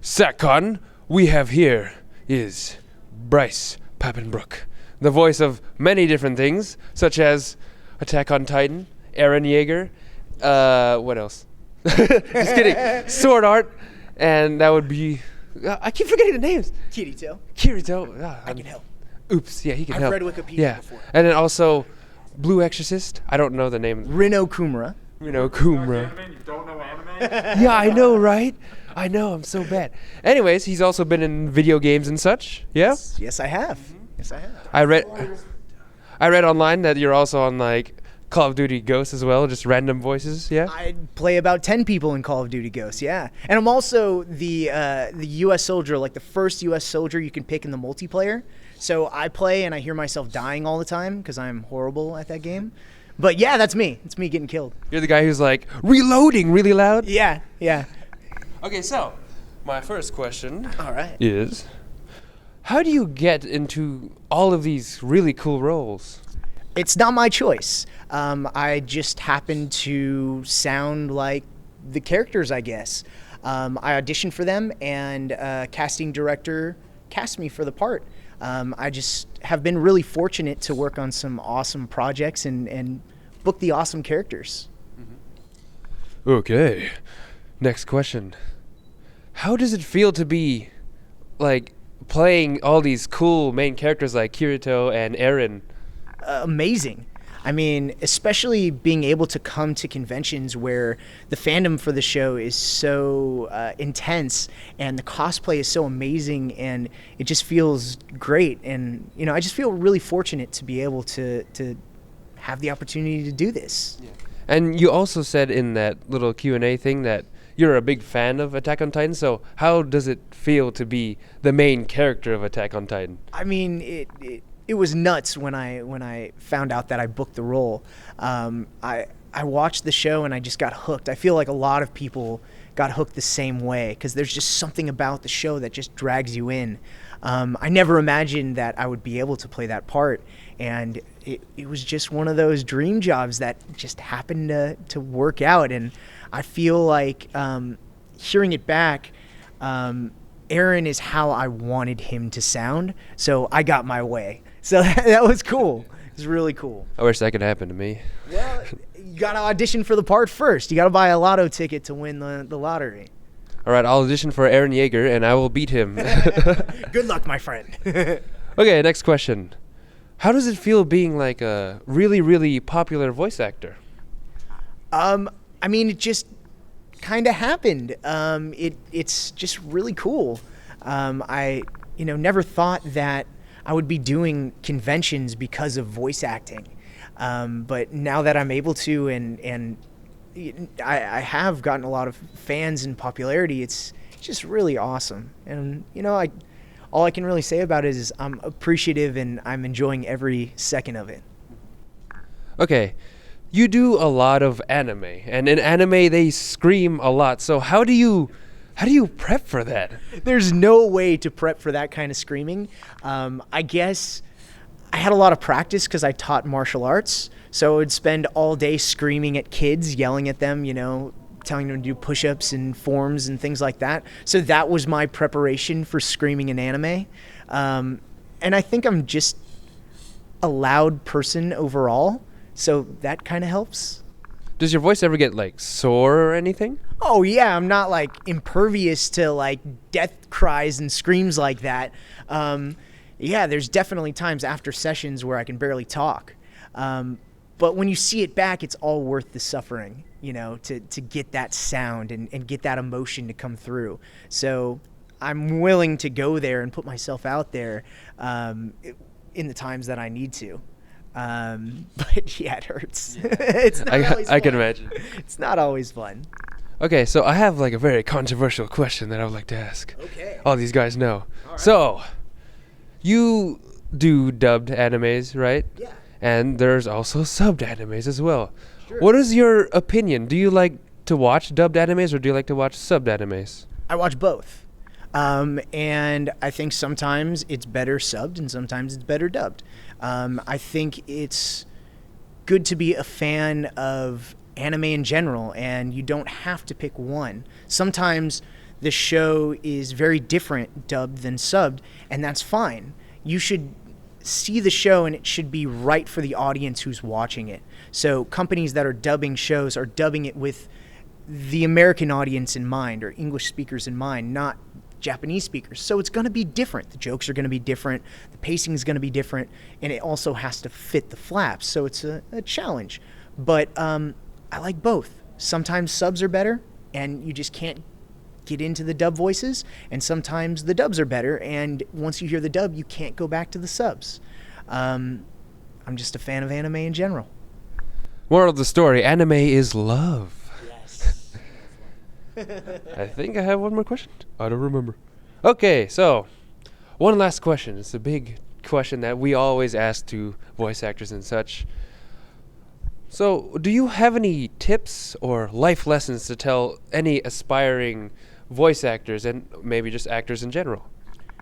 Sac-Con, we have here is Bryce Papenbrook, the voice of many different things, such as Attack on Titan, Eren Yeager, what else? Just kidding. Sword Art, and that would be... I keep forgetting the names. Kirito. I can help. Oops, yeah, he can I've help. read Wikipedia before. And then also Blue Exorcist. I don't know the name. Rino Kumura. Rino Kumura. You don't know anime? Yeah, I know, right? I know, I'm so bad. Anyways, he's also been in video games and such. Yeah? Yes, I have. Yes, I have. I read online that you're also on like Call of Duty Ghosts as well, just random voices, yeah? I play about 10 people in Call of Duty Ghosts, yeah. And I'm also the U.S. soldier, like the first U.S. soldier you can pick in the multiplayer. So I play and I hear myself dying all the time because I'm horrible at that game. But yeah, that's me. It's me getting killed. You're the guy who's like reloading really loud? Yeah. Okay, so my first question All right. is, how do you get into all of these really cool roles? It's not my choice. I just happen to sound like the characters, I guess. I auditioned for them, and casting director cast me for the part. I just have been really fortunate to work on some awesome projects and book the awesome characters. Okay, next question. How does it feel to be like playing all these cool main characters like Kirito and Eren? Amazing. I mean, especially being able to come to conventions where the fandom for the show is so intense and the cosplay is so amazing, and it just feels great. And I just feel really fortunate to be able to have the opportunity to do this. Yeah. And you also said in that little Q&A thing that you're a big fan of Attack on Titan. So how does it feel to be the main character of Attack on Titan? I mean, it was nuts when I found out that I booked the role. I watched the show and I just got hooked. I feel like a lot of people got hooked the same way because there's just something about the show that just drags you in. I never imagined that I would be able to play that part, and it was just one of those dream jobs that just happened to work out. And I feel like hearing it back, Eren is how I wanted him to sound, so I got my way. So that was cool. It was really cool. I wish that could happen to me. Well, you got to audition for the part first. You got to buy a lotto ticket to win the lottery. All right, I'll audition for Eren Yeager, and I will beat him. Good luck, my friend. Okay, next question. How does it feel being like a really, really popular voice actor? I mean, it just kind of happened. It's just really cool. I never thought that I would be doing conventions because of voice acting. But now that I'm able to, and I have gotten a lot of fans and popularity, it's just really awesome. And, all I can really say about it is I'm appreciative and I'm enjoying every second of it. Okay, you do a lot of anime, and in anime they scream a lot. So how do you prep for that? There's no way to prep for that kind of screaming. I guess I had a lot of practice because I taught martial arts. So I would spend all day screaming at kids, yelling at them, telling them to do push-ups and forms and things like that. So that was my preparation for screaming in anime. And I think I'm just a loud person overall. So that kind of helps. Does your voice ever get like sore or anything? Oh yeah, I'm not like impervious to like death cries and screams like that. Yeah, there's definitely times after sessions where I can barely talk. But when you see it back, it's all worth the suffering, to get that sound and get that emotion to come through. So I'm willing to go there and put myself out there in the times that I need to. But yeah, it hurts. Yeah. It's not always fun. I can imagine. It's not always fun. Okay, so I have like a very controversial question that I would like to ask. Okay. All these guys know. All right. So, you do dubbed animes, right? Yeah. And there's also subbed animes as well. Sure. What is your opinion? Do you like to watch dubbed animes or do you like to watch subbed animes? I watch both. And I think sometimes it's better subbed and sometimes it's better dubbed. I think it's good to be a fan of anime in general, and you don't have to pick one. Sometimes the show is very different dubbed than subbed, and that's fine. You should see the show and it should be right for the audience who's watching it. So companies that are dubbing shows are dubbing it with the American audience in mind, or English speakers in mind, not Japanese speakers. So it's going to be different. The jokes are going to be different. The pacing is going to be different. And it also has to fit the flaps. So it's a challenge. But I like both. Sometimes subs are better and you just can't get into the dub voices. And sometimes the dubs are better. And once you hear the dub, you can't go back to the subs. I'm just a fan of anime in general. Moral of the story, anime is love. Yes. I think I have one more question. I don't remember. Okay, so one last question. It's a big question that we always ask to voice actors and such. So, do you have any tips or life lessons to tell any aspiring voice actors and maybe just actors in general?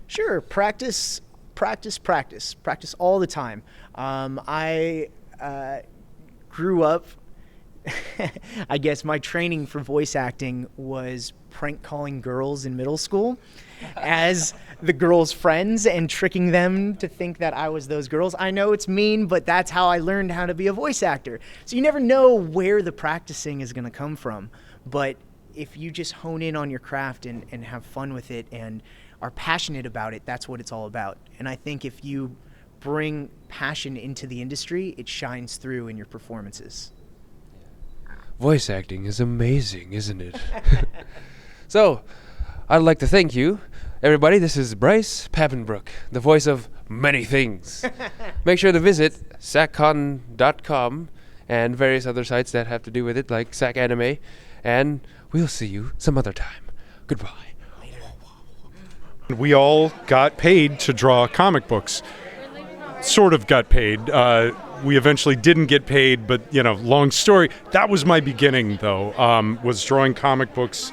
Sure. Practice all the time. I grew up, I guess my training for voice acting was prank calling girls in middle school as the girls' friends and tricking them to think that I was those girls. I know it's mean, but that's how I learned how to be a voice actor. So you never know where the practicing is going to come from. But if you just hone in on your craft and have fun with it and are passionate about it, that's what it's all about. And I think if you bring passion into the industry, it shines through in your performances. Voice acting is amazing, isn't it? So, I'd like to thank you. Everybody, this is Bryce Papenbrook, the voice of many things. Make sure to visit saccon.com and various other sites that have to do with it, like Sac-Anime, and we'll see you some other time. Goodbye. We all got paid to draw comic books. Sort of got paid. We eventually didn't get paid, but, long story. That was my beginning, though, was drawing comic books